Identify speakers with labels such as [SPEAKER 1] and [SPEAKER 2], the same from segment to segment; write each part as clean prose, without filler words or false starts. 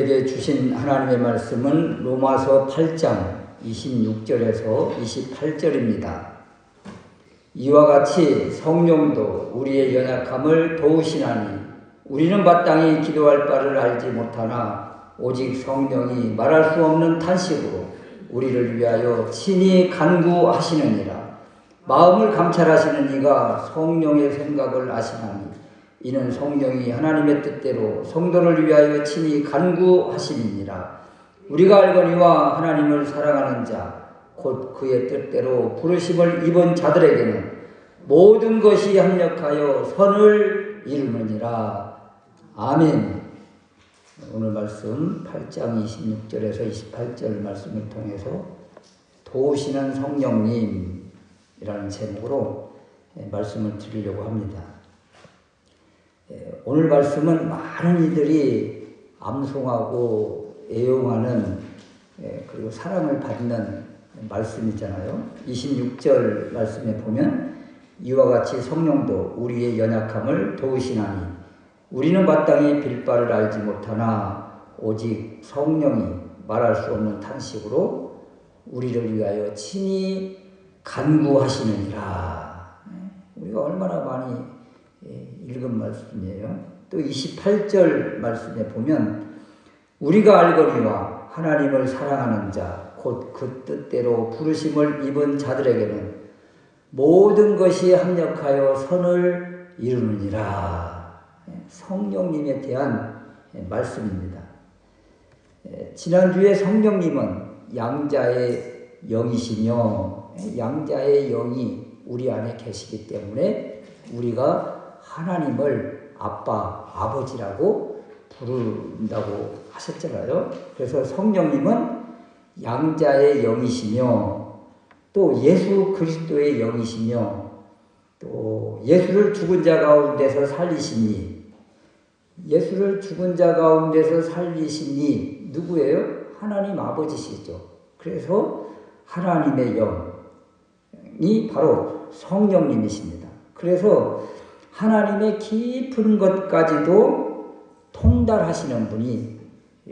[SPEAKER 1] 우리에게 주신 하나님의 말씀은 로마서 8장 26절에서 28절입니다. 이와 같이 성령도 우리의 연약함을 도우시나니 우리는 마땅히 기도할 바를 알지 못하나 오직 성령이 말할 수 없는 탄식으로 우리를 위하여 친히 간구하시느니라. 마음을 감찰하시는 이가 성령의 생각을 아시나니 이는 성령이 하나님의 뜻대로 성도를 위하여 친히 간구하심이니라. 우리가 알거니와 하나님을 사랑하는 자 곧 그의 뜻대로 부르심을 입은 자들에게는 모든 것이 합력하여 선을 이루느니라. 아멘. 오늘 말씀 8장 26절에서 28절 말씀을 통해서 도우시는 성령님이라는 제목으로 말씀을 드리려고 합니다. 오늘 말씀은 많은 이들이 암송하고 애용하는 그리고 사랑을 받는 말씀이잖아요. 26절 말씀에 보면 이와 같이 성령도 우리의 연약함을 도우시나니 우리는 마땅히 빌 바를 알지 못하나 오직 성령이 말할 수 없는 탄식으로 우리를 위하여 친히 간구하시느니라. 우리가 얼마나 많이 읽은 말씀이에요. 또 28절 말씀에 보면 우리가 알거니와 하나님을 사랑하는 자 곧 그 뜻대로 부르심을 입은 자들에게는 모든 것이 합력하여 선을 이루느니라. 성령님에 대한 말씀입니다. 지난주에 성령님은 양자의 영이시며 양자의 영이 우리 안에 계시기 때문에 우리가 하나님을 아빠, 아버지라고 부른다고 하셨잖아요. 그래서 성령님은 양자의 영이시며 또 예수 그리스도의 영이시며 또 예수를 죽은 자 가운데서 살리시니 예수를 죽은 자 가운데서 살리시니 누구예요? 하나님 아버지시죠. 그래서 하나님의 영이 바로 성령님이십니다. 그래서 하나님의 깊은 것까지도 통달하시는 분이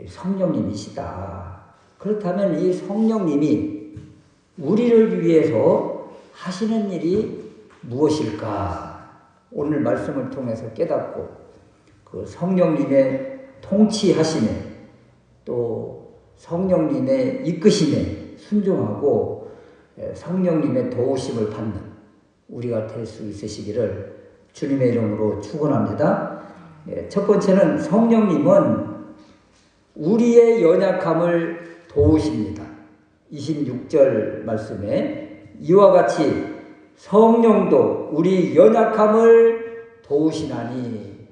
[SPEAKER 1] 성령님이시다. 그렇다면 이 성령님이 우리를 위해서 하시는 일이 무엇일까? 오늘 말씀을 통해서 깨닫고 그 성령님의 통치하심에 또 성령님의 이끄심에 순종하고 성령님의 도우심을 받는 우리가 될 수 있으시기를 주님의 이름으로 축원합니다. 첫 번째는 성령님은 우리의 연약함을 도우십니다. 26절 말씀에 이와 같이 성령도 우리 연약함을 도우시나니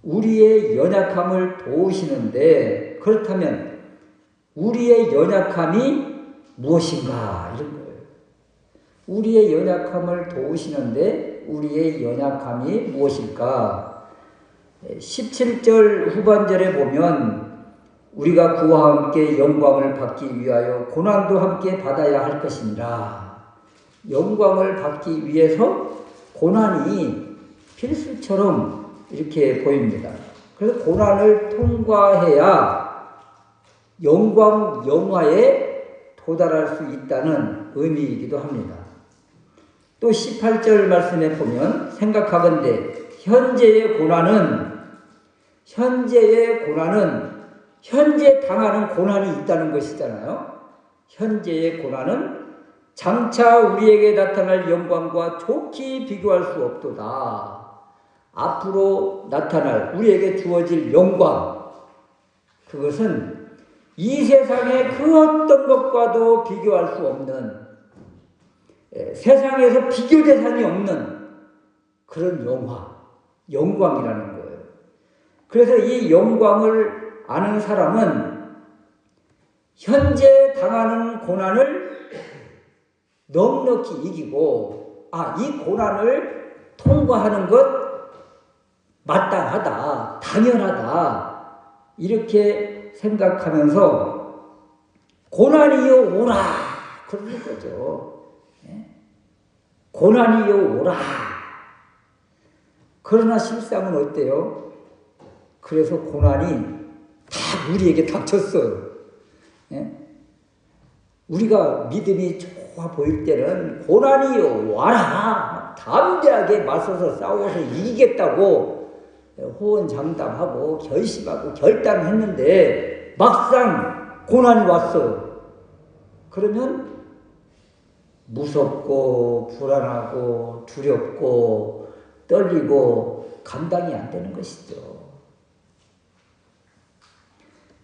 [SPEAKER 1] 우리의 연약함을 도우시는데 그렇다면 우리의 연약함이 무엇인가 이런 거예요. 우리의 연약함을 도우시는데 우리의 연약함이 무엇일까? 17절 후반절에 보면 우리가 그와 함께 영광을 받기 위하여 고난도 함께 받아야 할 것이니라. 영광을 받기 위해서 고난이 필수처럼 이렇게 보입니다. 그래서 고난을 통과해야 영광 영화에 도달할 수 있다는 의미이기도 합니다. 또 18절 말씀에 보면 생각하건대 현재의 고난은 현재 당하는 고난이 있다는 것이잖아요. 현재의 고난은 장차 우리에게 나타날 영광과 좋게 비교할 수 없도다. 앞으로 나타날 우리에게 주어질 영광, 그것은 이 세상의 그 어떤 것과도 비교할 수 없는, 세상에서 비교 대상이 없는 그런 영광이라는 거예요. 그래서 이 영광을 아는 사람은 현재 당하는 고난을 넉넉히 이기고 이 고난을 통과하는 것 마땅하다, 당연하다 이렇게 생각하면서 고난이여 오라 그러는 거죠. 고난이여 오라. 그러나 실상은 어때요? 그래서 고난이 다 우리에게 닥쳤어요. 예? 우리가 믿음이 좋아 보일 때는 고난이 와라 담대하게 맞서서 싸워서 이기겠다고 호언장담하고 결심하고 결단했는데 막상 고난이 왔어요. 그러면 무섭고 불안하고 두렵고 떨리고 감당이 안 되는 것이죠.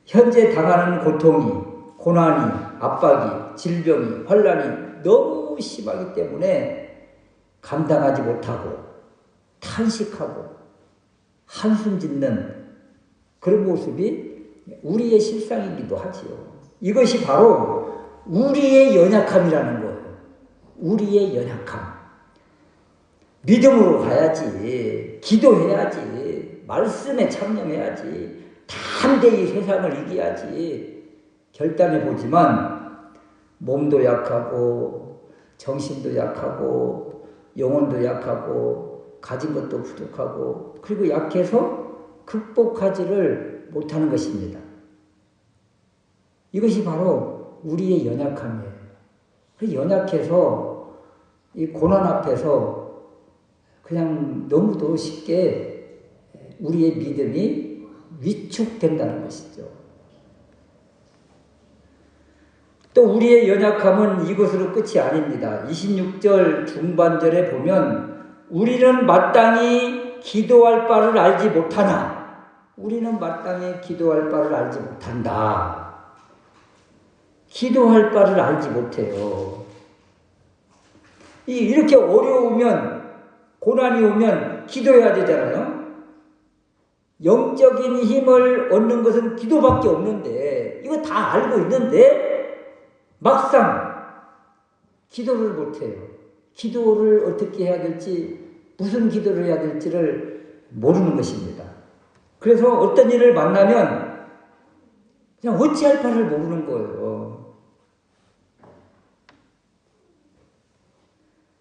[SPEAKER 1] 현재 당하는 고통이, 고난이, 압박이, 질병이, 환난이 너무 심하기 때문에 감당하지 못하고 탄식하고 한숨 짓는 그런 모습이 우리의 실상이기도 하지요. 이것이 바로 우리의 연약함이라는 거예요. 우리의 연약함. 믿음으로 가야지, 기도해야지, 말씀에 참여해야지, 담대히 세상을 이겨야지 결단해보지만 몸도 약하고 정신도 약하고 영혼도 약하고 가진 것도 부족하고 그리고 약해서 극복하지를 못하는 것입니다. 이것이 바로 우리의 연약함이에요. 연약해서 이 고난 앞에서 그냥 너무도 쉽게 우리의 믿음이 위축된다는 것이죠. 또 우리의 연약함은 이것으로 끝이 아닙니다. 26절 중반절에 보면 우리는 마땅히 기도할 바를 알지 못하나 우리는 마땅히 기도할 바를 알지 못한다. 기도할 바를 알지 못해요. 이렇게 어려우면 고난이 오면 기도해야 되잖아요. 영적인 힘을 얻는 것은 기도밖에 없는데 이거 다 알고 있는데 막상 기도를 못해요. 기도를 어떻게 해야 될지 무슨 기도를 해야 될지를 모르는 것입니다. 그래서 어떤 일을 만나면 그냥 어찌할 바를 모르는 거예요.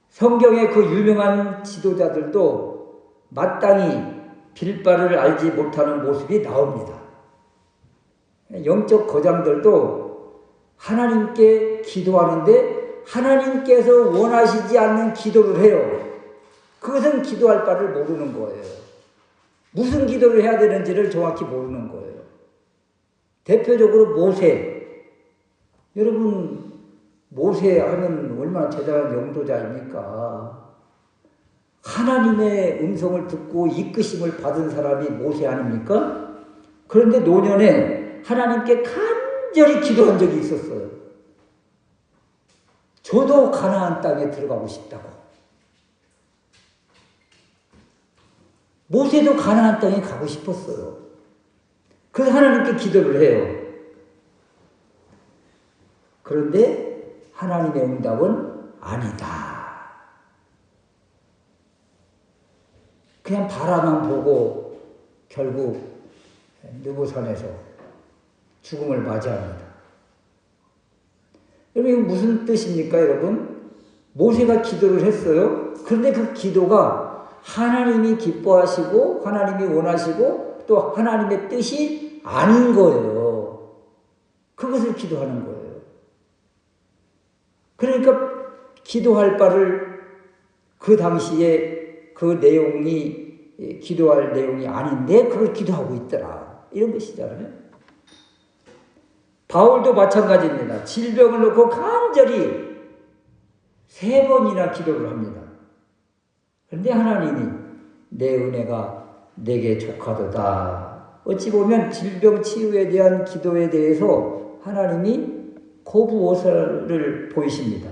[SPEAKER 1] 성경의 그 유명한 지도자들도 마땅히 빌 바를 알지 못하는 모습이 나옵니다. 영적 거장들도 하나님께 기도하는데 하나님께서 원하시지 않는 기도를 해요. 그것은 기도할 바를 모르는 거예요. 무슨 기도를 해야 되는지를 정확히 모르는 거예요. 대표적으로 모세. 여러분 모세 하면 얼마나 대단한 영도자입니까? 하나님의 음성을 듣고 이끄심을 받은 사람이 모세 아닙니까? 그런데 노년에 하나님께 간절히 기도한 적이 있었어요. 저도 가나안 땅에 들어가고 싶다고. 모세도 가나안 땅에 가고 싶었어요. 그래서 하나님께 기도를 해요. 그런데 하나님의 응답은 아니다. 그냥 바라만 보고 결국 느보산에서 죽음을 맞이합니다. 여러분 이거 무슨 뜻입니까 여러분? 모세가 기도를 했어요. 그런데 그 기도가 하나님이 기뻐하시고 하나님이 원하시고 또 하나님의 뜻이 아닌 거예요. 그것을 기도하는 거예요. 그러니까 기도할 바를 그 당시에 그 내용이 기도할 내용이 아닌데 그걸 기도하고 있더라. 이런 것이잖아요. 바울도 마찬가지입니다. 질병을 놓고 간절히 3번이나 기도를 합니다. 그런데 하나님이 내 은혜가 내게 족하도다. 어찌 보면 질병 치유에 대한 기도에 대해서 하나님이 거부오사를 보이십니다.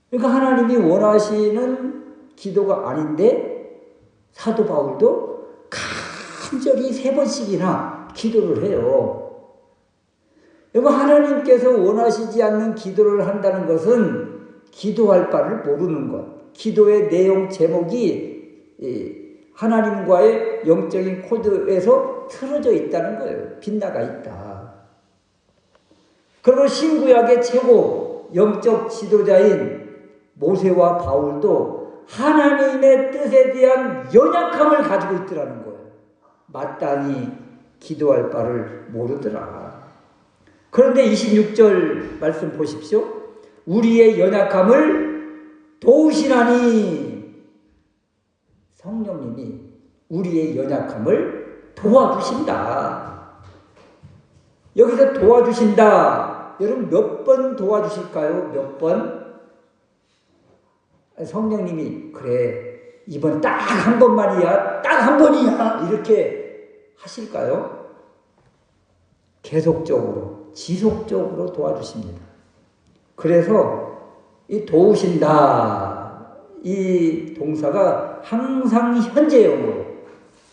[SPEAKER 1] 그러니까 하나님이 원하시는 기도가 아닌데 사도 바울도 간절히 3번씩이나 기도를 해요. 여러분 하나님께서 원하시지 않는 기도를 한다는 것은 기도할 바를 모르는 것. 기도의 내용 제목이 하나님과의 영적인 코드에서 틀어져 있다는 거예요. 빗나가 있다. 그리고 신구약의 최고 영적 지도자인 모세와 바울도 하나님의 뜻에 대한 연약함을 가지고 있더라는 거예요. 마땅히 기도할 바를 모르더라. 그런데 26절 말씀 보십시오. 우리의 연약함을 도우시나니, 성령님이 우리의 연약함을 도와주신다. 여기서 도와주신다. 여러분 몇 번 도와주실까요? 몇 번? 성령님이 그래 이번 딱 한 번만이야, 딱 한 번이야 이렇게 하실까요? 계속적으로 지속적으로 도와주십니다. 그래서 이 도우신다 이 동사가 항상 현재형으로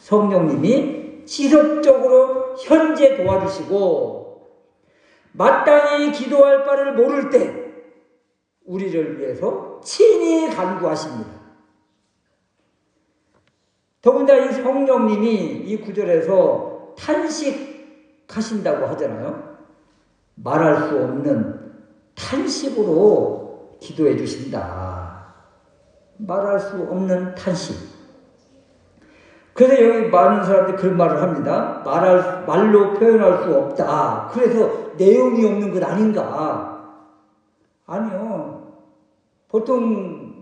[SPEAKER 1] 성령님이 지속적으로 현재 도와주시고 마땅히 기도할 바를 모를 때 우리를 위해서 친히 간구하십니다. 더군다나 이 성령님이 이 구절에서 탄식하신다고 하잖아요. 말할 수 없는 탄식으로 기도해 주신다. 말할 수 없는 탄식. 그래서 여기 많은 사람들이 그런 말을 합니다. 말로 표현할 수 없다. 그래서 내용이 없는 것 아닌가? 아니요. 보통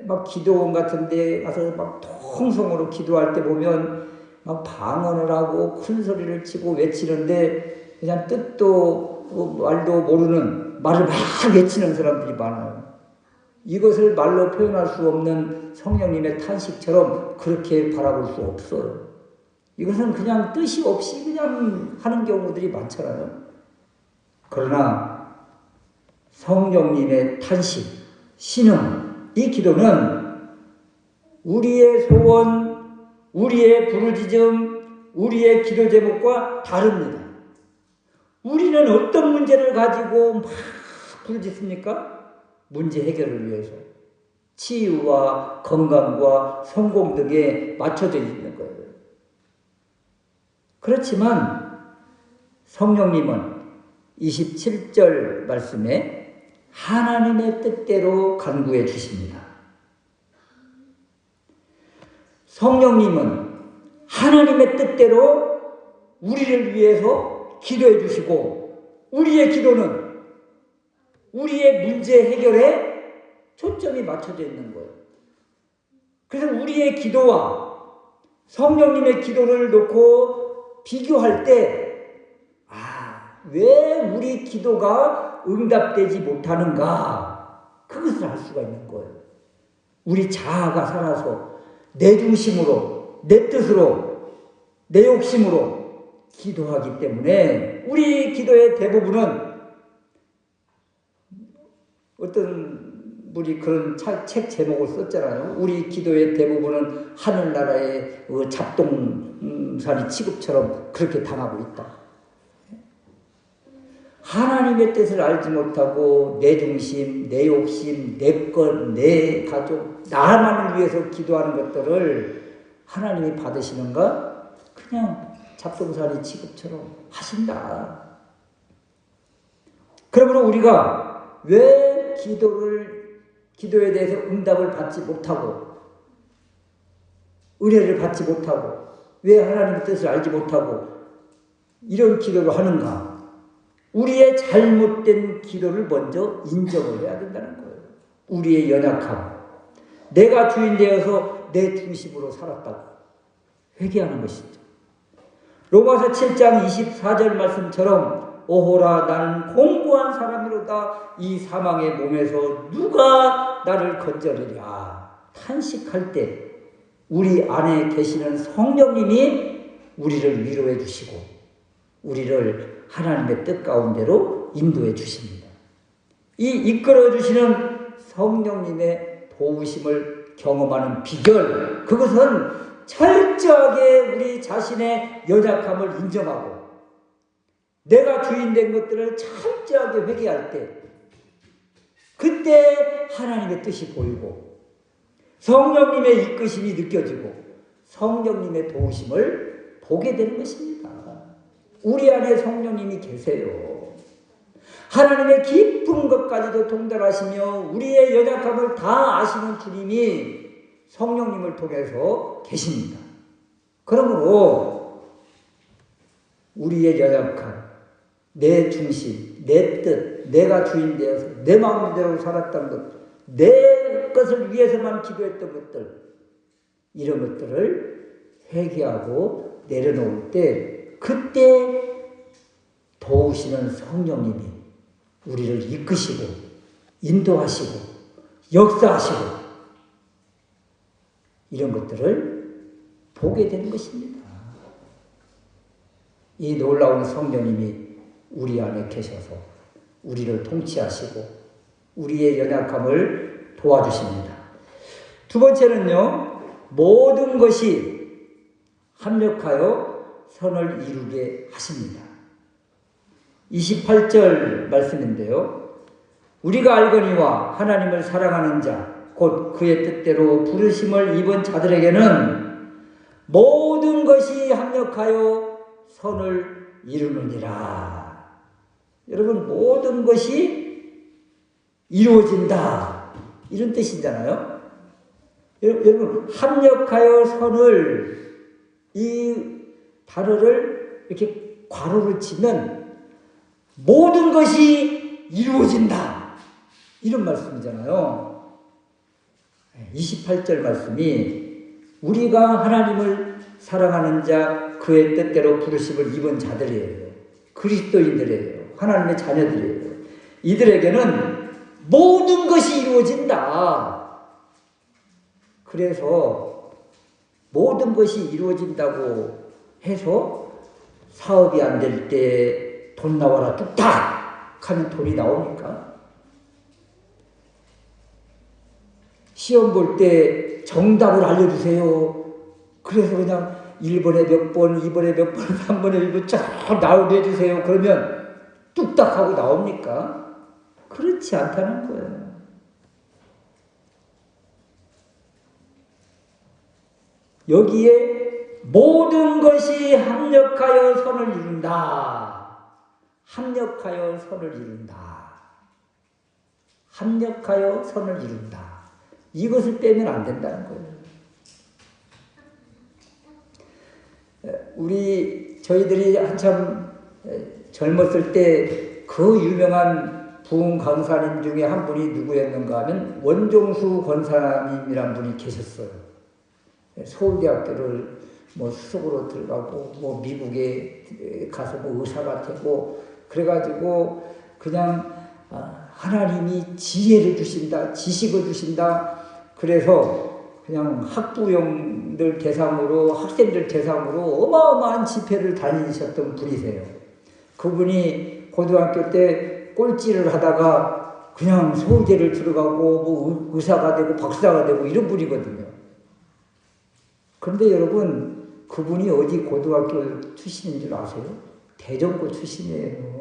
[SPEAKER 1] 막 기도원 같은 데 가서 막 통성으로 기도할 때 보면 막 방언을 하고 큰 소리를 치고 외치는데 그냥 뜻도 말도 모르는 말을 막 외치는 사람들이 많아요. 이것을 말로 표현할 수 없는 성령님의 탄식처럼 그렇게 바라볼 수 없어요. 이것은 그냥 뜻이 없이 그냥 하는 경우들이 많잖아요. 그러나 성령님의 탄식, 신음, 이 기도는 우리의 소원, 우리의 부르짖음, 우리의 기도 제목과 다릅니다. 우리는 어떤 문제를 가지고 막 부르짖습니까? 문제 해결을 위해서 치유와 건강과 성공 등에 맞춰져 있는 거예요. 그렇지만 성령님은 27절 말씀에 하나님의 뜻대로 간구해 주십니다. 성령님은 하나님의 뜻대로 우리를 위해서 기도해 주시고 우리의 기도는 우리의 문제 해결에 초점이 맞춰져 있는 거예요. 그래서 우리의 기도와 성령님의 기도를 놓고 비교할 때 왜 우리 기도가 응답되지 못하는가? 그것을 알 수가 있는 거예요. 우리 자아가 살아서 내 중심으로, 내 뜻으로, 내 욕심으로 기도하기 때문에 우리 기도의 대부분은 어떤 분이 그런 책 제목을 썼잖아요. 우리 기도의 대부분은 하늘나라의 잡동사니 취급처럼 그렇게 당하고 있다. 하나님의 뜻을 알지 못하고 내 중심, 내 욕심, 내 것, 내 가족, 나만을 위해서 기도하는 것들을 하나님이 받으시는가? 그냥 잡동사니 취급처럼 하신다. 그러므로 우리가 왜 기도에 대해서 응답을 받지 못하고 은혜를 받지 못하고 왜 하나님의 뜻을 알지 못하고 이런 기도를 하는가? 우리의 잘못된 기도를 먼저 인정을 해야 된다는 거예요. 우리의 연약함, 내가 주인 되어서 내 중심으로 살았다고 회개하는 것이죠. 로마서 7장 24절 말씀처럼 오호라 나는 공고한 사람이로다 이 사망의 몸에서 누가 나를 건져내랴 탄식할 때 우리 안에 계시는 성령님이 우리를 위로해 주시고 우리를 하나님의 뜻 가운데로 인도해 주십니다. 이 이끌어 주시는 성령님의 도우심을 경험하는 비결, 그것은 철저하게 우리 자신의 연약함을 인정하고 내가 주인된 것들을 철저하게 회개할 때 그때 하나님의 뜻이 보이고 성령님의 이끄심이 느껴지고 성령님의 도우심을 보게 되는 것입니다. 우리 안에 성령님이 계세요. 하나님의 깊은 것까지도 통달하시며 우리의 연약함을 다 아시는 주님이 성령님을 통해서 계십니다. 그러므로 우리의 연약함, 내 중심, 내 뜻, 내가 주인 되어서 내 마음대로 살았던 것, 내 것을 위해서만 기도했던 것들, 이런 것들을 회개하고 내려놓을 때, 그때 도우시는 성령님이 우리를 이끄시고 인도하시고 역사하시고 이런 것들을 보게 되는 것입니다. 이 놀라운 성령님이 우리 안에 계셔서 우리를 통치하시고 우리의 연약함을 도와주십니다. 두 번째는요, 모든 것이 합력하여 선을 이루게 하십니다. 28절 말씀인데요. 우리가 알거니와 하나님을 사랑하는 자, 곧 그의 뜻대로 부르심을 입은 자들에게는 모든 것이 합력하여 선을 이루느니라. 여러분, 모든 것이 이루어진다, 이런 뜻이잖아요. 여러분, 합력하여 선을, 이 단어를 이렇게 괄호를 치면 모든 것이 이루어진다, 이런 말씀이잖아요. 28절 말씀이 우리가 하나님을 사랑하는 자, 그의 뜻대로 부르심을 입은 자들이에요. 그리스도인들이에요. 하나님의 자녀들이에요. 이들에게는 모든 것이 이루어진다. 그래서 모든 것이 이루어진다고 해서 사업이 안 될 때 돈 나와라 뚝딱 하면 돈이 나오니까, 시험 볼 때 정답을 알려주세요. 그래서 그냥 1번에 몇 번, 2번에 몇 번, 3번에 몇 번 쫙 나오게 해주세요. 그러면 뚝딱 하고 나옵니까? 그렇지 않다는 거예요. 여기에 모든 것이 합력하여 선을 이룬다. 합력하여 선을 이룬다. 합력하여 선을 이룬다. 이것을 빼면 안 된다는 거예요. 저희들이 한참 젊었을 때 그 유명한 부흥 강사님 중에 한 분이 누구였는가 하면 원종수 권사님이란 분이 계셨어요. 서울대학교를 수석으로 들어가고 미국에 가서 의사가 되고 그래가지고 그냥 하나님이 지혜를 주신다, 지식을 주신다. 그래서 그냥 학부형들 대상으로, 학생들 대상으로 어마어마한 집회를 다니셨던 분이세요. 그분이 고등학교 때 꼴찌를 하다가 그냥 서울대를 들어가고 의사가 되고 박사가 되고 이런 분이거든요. 그런데 여러분, 그분이 어디 고등학교 출신인 줄 아세요? 대전고 출신이에요.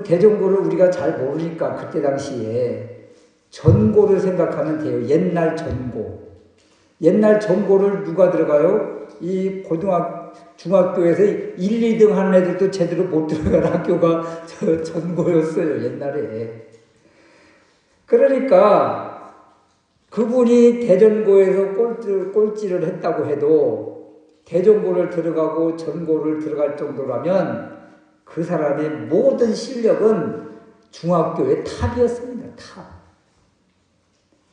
[SPEAKER 1] 대전고를 우리가 잘 모르니까 그때 당시에 전고를 생각하면 돼요. 옛날 전고. 옛날 전고를 누가 들어가요? 이 중학교에서 1, 2등 하는 애들도 제대로 못 들어간 학교가 전고였어요, 옛날에. 그러니까 그분이 대전고에서 꼴찌를 했다고 해도 대전고를 들어가고 전고를 들어갈 정도라면 그 사람의 모든 실력은 중학교의 탑이었습니다. 탑.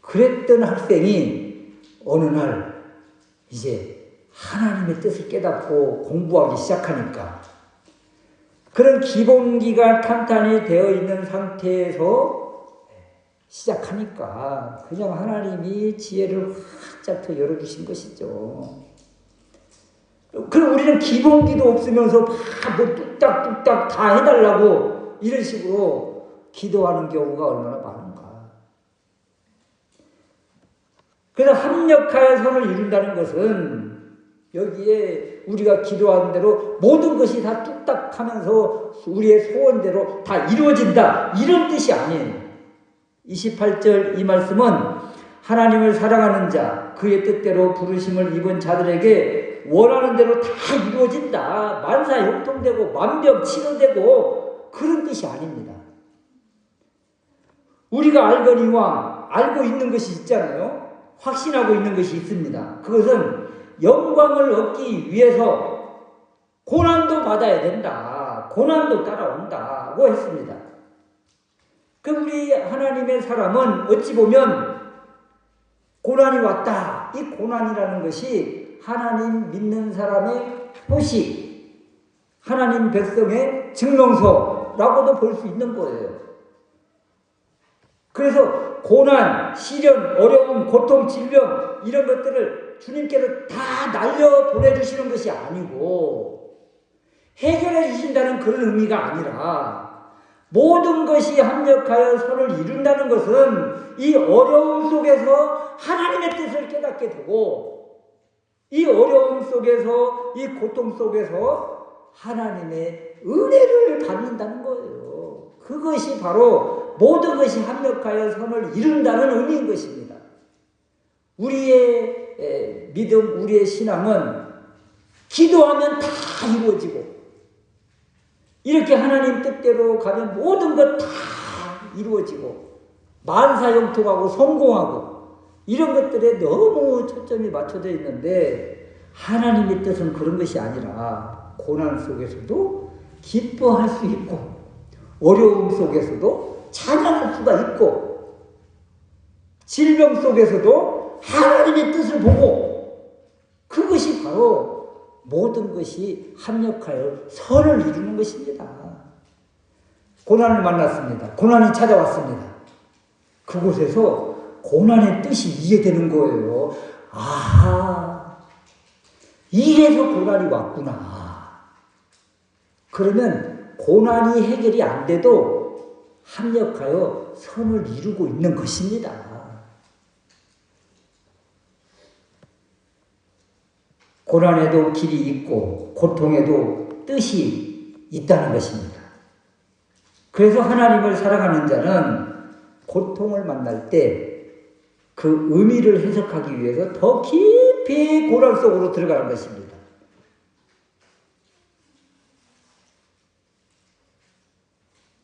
[SPEAKER 1] 그랬던 학생이 어느 날 이제 하나님의 뜻을 깨닫고 공부하기 시작하니까, 그런 기본기가 탄탄히 되어 있는 상태에서 시작하니까 그냥 하나님이 지혜를 활짝 더 열어주신 것이죠. 그럼 우리는 기본기도 없으면서 뚝딱뚝딱 다 해달라고 이런 식으로 기도하는 경우가 얼마나 많은가. 그래서 합력하여 선을 이룬다는 것은 여기에 우리가 기도하는 대로 모든 것이 다 뚝딱 하면서 우리의 소원대로 다 이루어진다, 이런 뜻이 아니에요. 28절 이 말씀은 하나님을 사랑하는 자, 그의 뜻대로 부르심을 입은 자들에게 원하는 대로 다 이루어진다, 만사형통되고 만병치료되고 그런 뜻이 아닙니다. 우리가 알거니와 알고 있는 것이 있잖아요. 확신하고 있는 것이 있습니다. 그것은 영광을 얻기 위해서 고난도 받아야 된다. 고난도 따라온다고 했습니다. 그럼 우리 하나님의 사람은 어찌 보면 고난이 왔다. 이 고난이라는 것이 하나님 믿는 사람의 표시, 하나님 백성의 증명서라고도 볼 수 있는 거예요. 그래서 고난, 시련, 어려움, 고통, 질병 이런 것들을 주님께서 다 날려 보내주시는 것이 아니고 해결해 주신다는 그런 의미가 아니라 모든 것이 합력하여 선을 이룬다는 것은 이 어려움 속에서 하나님의 뜻을 깨닫게 되고 이 어려움 속에서 이 고통 속에서 하나님의 은혜를 받는다는 거예요. 그것이 바로 모든 것이 합력하여 선을 이룬다는 의미인 것입니다. 우리의 믿음, 우리의 신앙은 기도하면 다 이루어지고 이렇게 하나님 뜻대로 가면 모든 것 다 이루어지고 만사형통하고 성공하고 이런 것들에 너무 초점이 맞춰져 있는데 하나님의 뜻은 그런 것이 아니라 고난 속에서도 기뻐할 수 있고 어려움 속에서도 찬양할 수가 있고 질병 속에서도 하나님의 뜻을 보고 그것이 바로 모든 것이 합력하여 선을 이루는 것입니다. 고난을 만났습니다. 고난이 찾아왔습니다. 그곳에서 고난의 뜻이 이해되는 거예요. 아, 이래서 고난이 왔구나. 그러면 고난이 해결이 안 돼도 합력하여 선을 이루고 있는 것입니다. 고난에도 길이 있고 고통에도 뜻이 있다는 것입니다. 그래서 하나님을 사랑하는 자는 고통을 만날 때 그 의미를 해석하기 위해서 더 깊이 고난 속으로 들어가는 것입니다.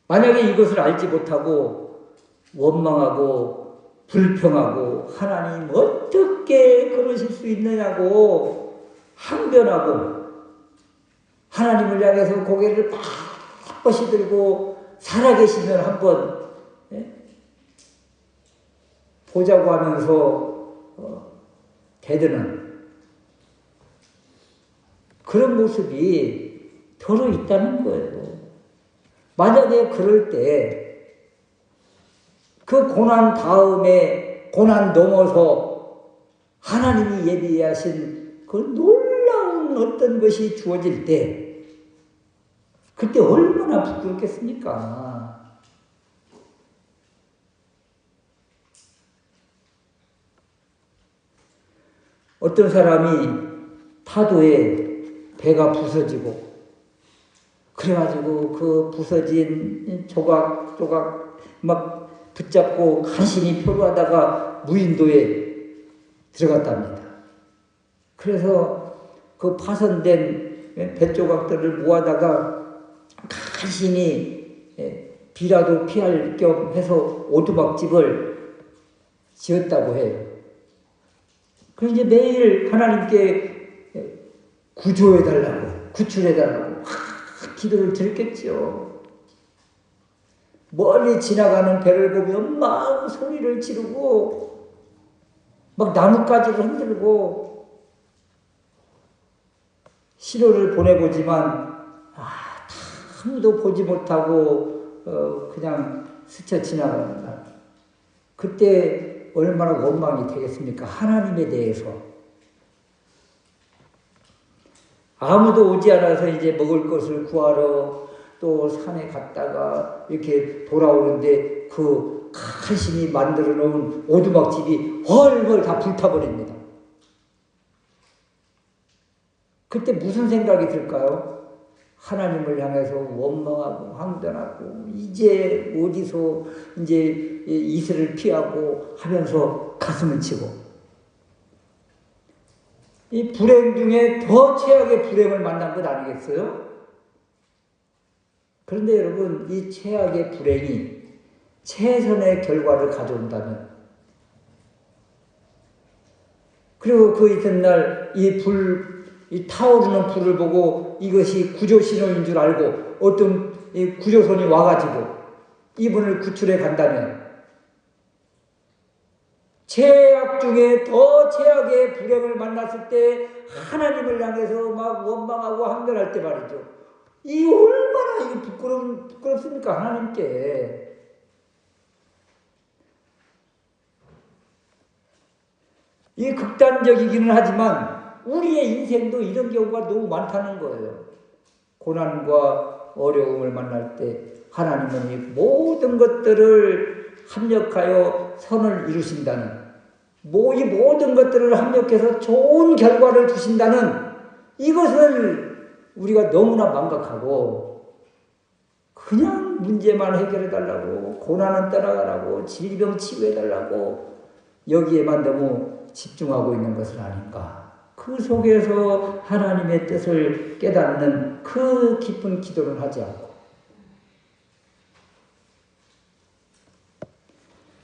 [SPEAKER 1] 만약에 이것을 알지 못하고 원망하고 불평하고 하나님 어떻게 그러실 수 있느냐고 항변하고 하나님을 향해서 고개를 빳빳이 들고 살아계시면 한번 보자고 하면서 대드는 그런 모습이 더러 있다는 거예요. 만약에 그럴 때 그 고난 다음에 고난 넘어서 하나님이 예비하신 그 놀라운 어떤 것이 주어질 때 그때 얼마나 부끄럽겠습니까? 어떤 사람이 파도에 배가 부서지고 그래가지고 그 부서진 조각조각 막 붙잡고 간신히 표류하다가 무인도에 들어갔답니다. 그래서 그 파손된 뱃조각들을 모아다가 간신히 비라도 피할 겸 해서 오두막집을 지었다고 해요. 그래서 이제 매일 하나님께 구조해달라고, 구출해달라고 기도를 드렸겠죠. 멀리 지나가는 배를 보면 막 소리를 지르고 막 나뭇가지를 흔들고 신호를 보내보지만 아무도 보지 못하고 그냥 스쳐 지나갑니다. 그때 얼마나 원망이 되겠습니까? 하나님에 대해서. 아무도 오지 않아서 이제 먹을 것을 구하러 또 산에 갔다가 이렇게 돌아오는데 그 간신히 만들어 놓은 오두막집이 헐헐 다 불타버립니다. 그때 무슨 생각이 들까요? 하나님을 향해서 원망하고 항변하고 이제 어디서 이제 이슬을 피하고 하면서 가슴을 치고 이 불행 중에 더 최악의 불행을 만난 것 아니겠어요? 그런데 여러분 이 최악의 불행이 최선의 결과를 가져온다면 그리고 그 이튿날 이 이 타오르는 불을 보고 이것이 구조 신호인 줄 알고 어떤 이 구조선이 와가지고 이분을 구출해 간다면 최악 중에 더 최악의 불행을 만났을 때 하나님을 향해서 막 원망하고 항변할 때 말이죠. 이 얼마나 이게 부끄럽습니까? 하나님께. 이 극단적이기는 하지만 우리의 인생도 이런 경우가 너무 많다는 거예요. 고난과 어려움을 만날 때 하나님은 이 모든 것들을 합력하여 선을 이루신다는, 이 모든 것들을 합력해서 좋은 결과를 주신다는 이것을 우리가 너무나 망각하고 그냥 문제만 해결해달라고, 고난은 떠나가라고, 질병 치유해달라고 여기에만 너무 집중하고 있는 것은 아닌가. 그 속에서 하나님의 뜻을 깨닫는 그 깊은 기도를 하지 않고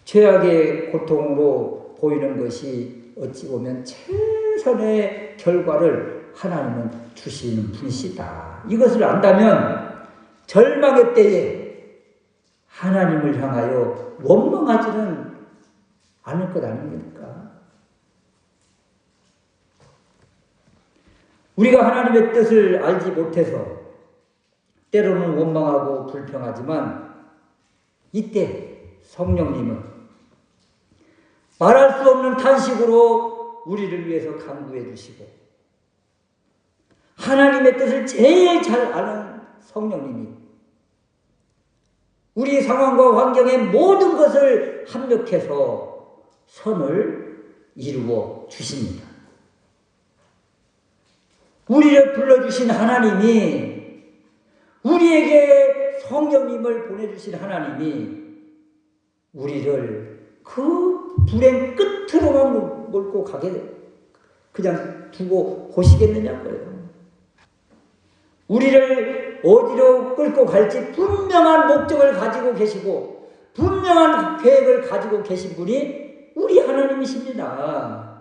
[SPEAKER 1] 최악의 고통으로 보이는 것이 어찌 보면 최선의 결과를 하나님은 주시는 분이시다. 이것을 안다면 절망의 때에 하나님을 향하여 원망하지는 않을 것 아닙니까? 우리가 하나님의 뜻을 알지 못해서 때로는 원망하고 불평하지만 이때 성령님은 말할 수 없는 탄식으로 우리를 위해서 간구해 주시고 하나님의 뜻을 제일 잘 아는 성령님이 우리 상황과 환경의 모든 것을 합력해서 선을 이루어 주십니다. 우리를 불러주신 하나님이, 우리에게 성령님을 보내주신 하나님이 우리를 그 불행 끝으로만 몰고 가게 그냥 두고 보시겠느냐고요. 우리를 어디로 끌고 갈지 분명한 목적을 가지고 계시고 분명한 계획을 가지고 계신 분이 우리 하나님이십니다.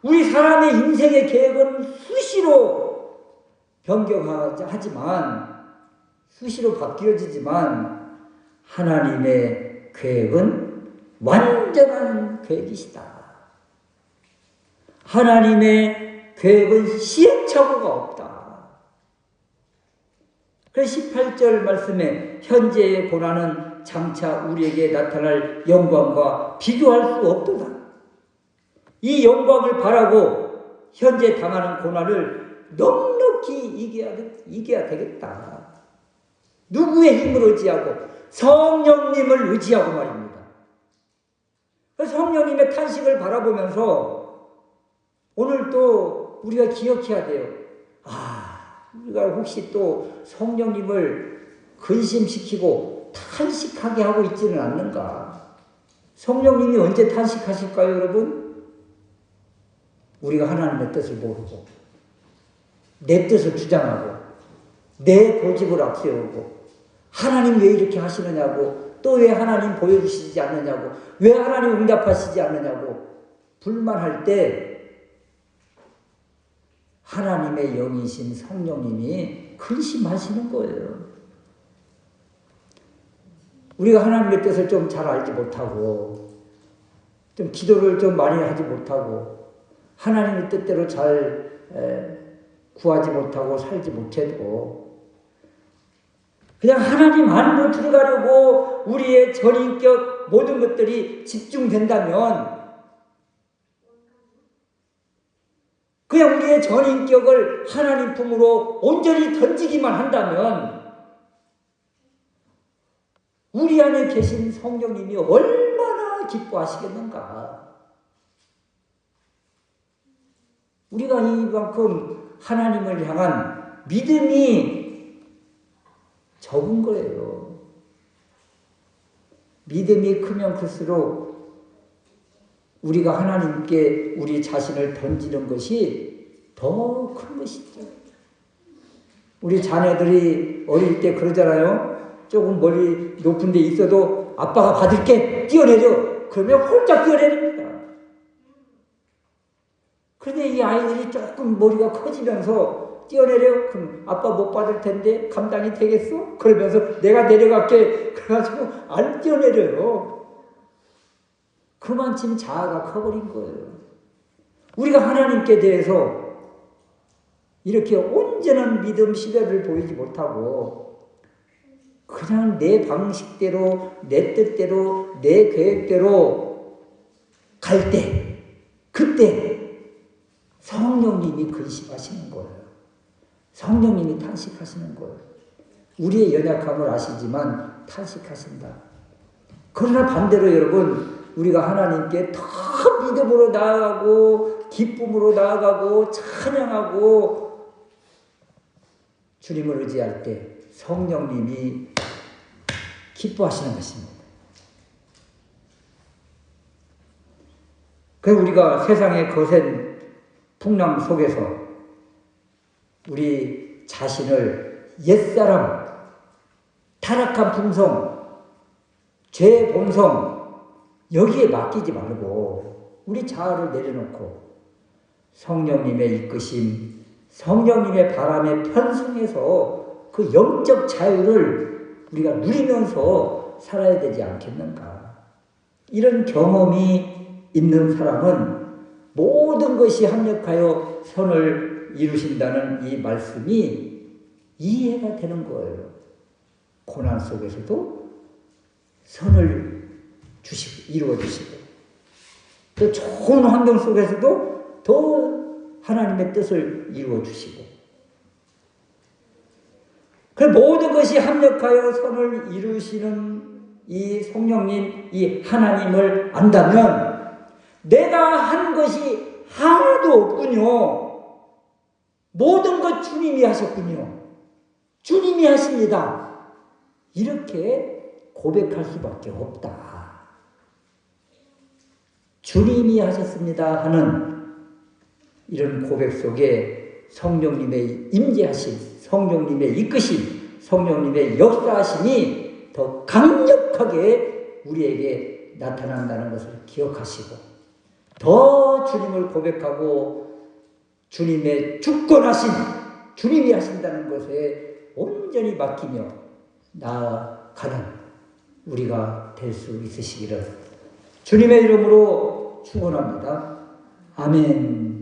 [SPEAKER 1] 우리 사람의 인생의 계획은 수시로 변경하지만 수시로 바뀌어지지만 하나님의 계획은 완전한 계획이시다. 하나님의 계획은 시행착오가 없다. 그래서 18절 말씀에 현재의 고난은 장차 우리에게 나타날 영광과 비교할 수 없도다. 이 영광을 바라고 현재 당하는 고난을 넉넉히 이겨야 되겠다. 누구의 힘을 의지하고? 성령님을 의지하고 말입니다. 성령님의 탄식을 바라보면서 오늘 또 우리가 기억해야 돼요. 우리가 혹시 또 성령님을 근심시키고 탄식하게 하고 있지는 않는가? 성령님이 언제 탄식하실까요, 여러분? 우리가 하나님의 뜻을 모르고 내 뜻을 주장하고 내 고집을 앞세우고 하나님 왜 이렇게 하시느냐고, 또 왜 하나님 보여주시지 않느냐고, 왜 하나님 응답하시지 않느냐고 불만할 때 하나님의 영이신 성령님이 근심하시는 거예요. 우리가 하나님의 뜻을 좀 잘 알지 못하고 좀 기도를 좀 많이 하지 못하고 하나님의 뜻대로 잘 구하지 못하고 살지 못해도 그냥 하나님 안으로 들어가려고 우리의 전인격 모든 것들이 집중된다면 그냥 우리의 전인격을 하나님 품으로 온전히 던지기만 한다면 우리 안에 계신 성령님이 얼마나 기뻐하시겠는가. 우리가 이만큼 하나님을 향한 믿음이 적은 거예요. 믿음이 크면 클수록 우리가 하나님께 우리 자신을 던지는 것이 더 큰 것이죠. 우리 자녀들이 어릴 때 그러잖아요. 조금 멀리 높은 데 있어도 아빠가 받을게, 뛰어내려. 그러면 홀짝 뛰어내립니다. 그런데 이 아이들이 조금 머리가 커지면서 뛰어내려? 그럼 아빠 못 받을 텐데 감당이 되겠어? 그러면서 내가 내려갈게. 그래가지고 안 뛰어내려요. 그만큼 자아가 커버린 거예요. 우리가 하나님께 대해서 이렇게 온전한 믿음, 신뢰를 보이지 못하고 그냥 내 방식대로, 내 뜻대로, 내 계획대로 갈 때, 그때 성령님이 근심하시는 거예요. 성령님이 탄식하시는 거예요. 우리의 연약함을 아시지만 탄식하신다. 그러나 반대로 여러분, 우리가 하나님께 더 믿음으로 나아가고 기쁨으로 나아가고 찬양하고 주님을 의지할 때 성령님이 기뻐하시는 것입니다. 그래서 우리가 세상의 거센 풍랑 속에서 우리 자신을 옛사람, 타락한 품성, 죄의 본성 여기에 맡기지 말고 우리 자아를 내려놓고 성령님의 이끄심, 성령님의 바람에 편승해서 그 영적 자유를 우리가 누리면서 살아야 되지 않겠는가. 이런 경험이 있는 사람은 모든 것이 합력하여 선을 이루신다는 이 말씀이 이해가 되는 거예요. 고난 속에서도 선을 이루어 주시고 또 좋은 환경 속에서도 더 하나님의 뜻을 이루어 주시고 그 모든 것이 합력하여 선을 이루시는 이 성령님, 이 하나님을 안다면 내가 한 것이 하나도 없군요. 모든 것 주님이 하셨군요. 주님이 하십니다. 이렇게 고백할 수밖에 없다. 주님이 하셨습니다 하는 이런 고백 속에 성령님의 임재하심, 성령님의 이끄심, 성령님의 역사하심이 더 강력하게 우리에게 나타난다는 것을 기억하시고 더 주님을 고백하고 주님의 주권하심, 주님이 하신다는 것에 온전히 맡기며 나아가는 우리가 될 수 있으시기를 주님의 이름으로 축원합니다. 아멘.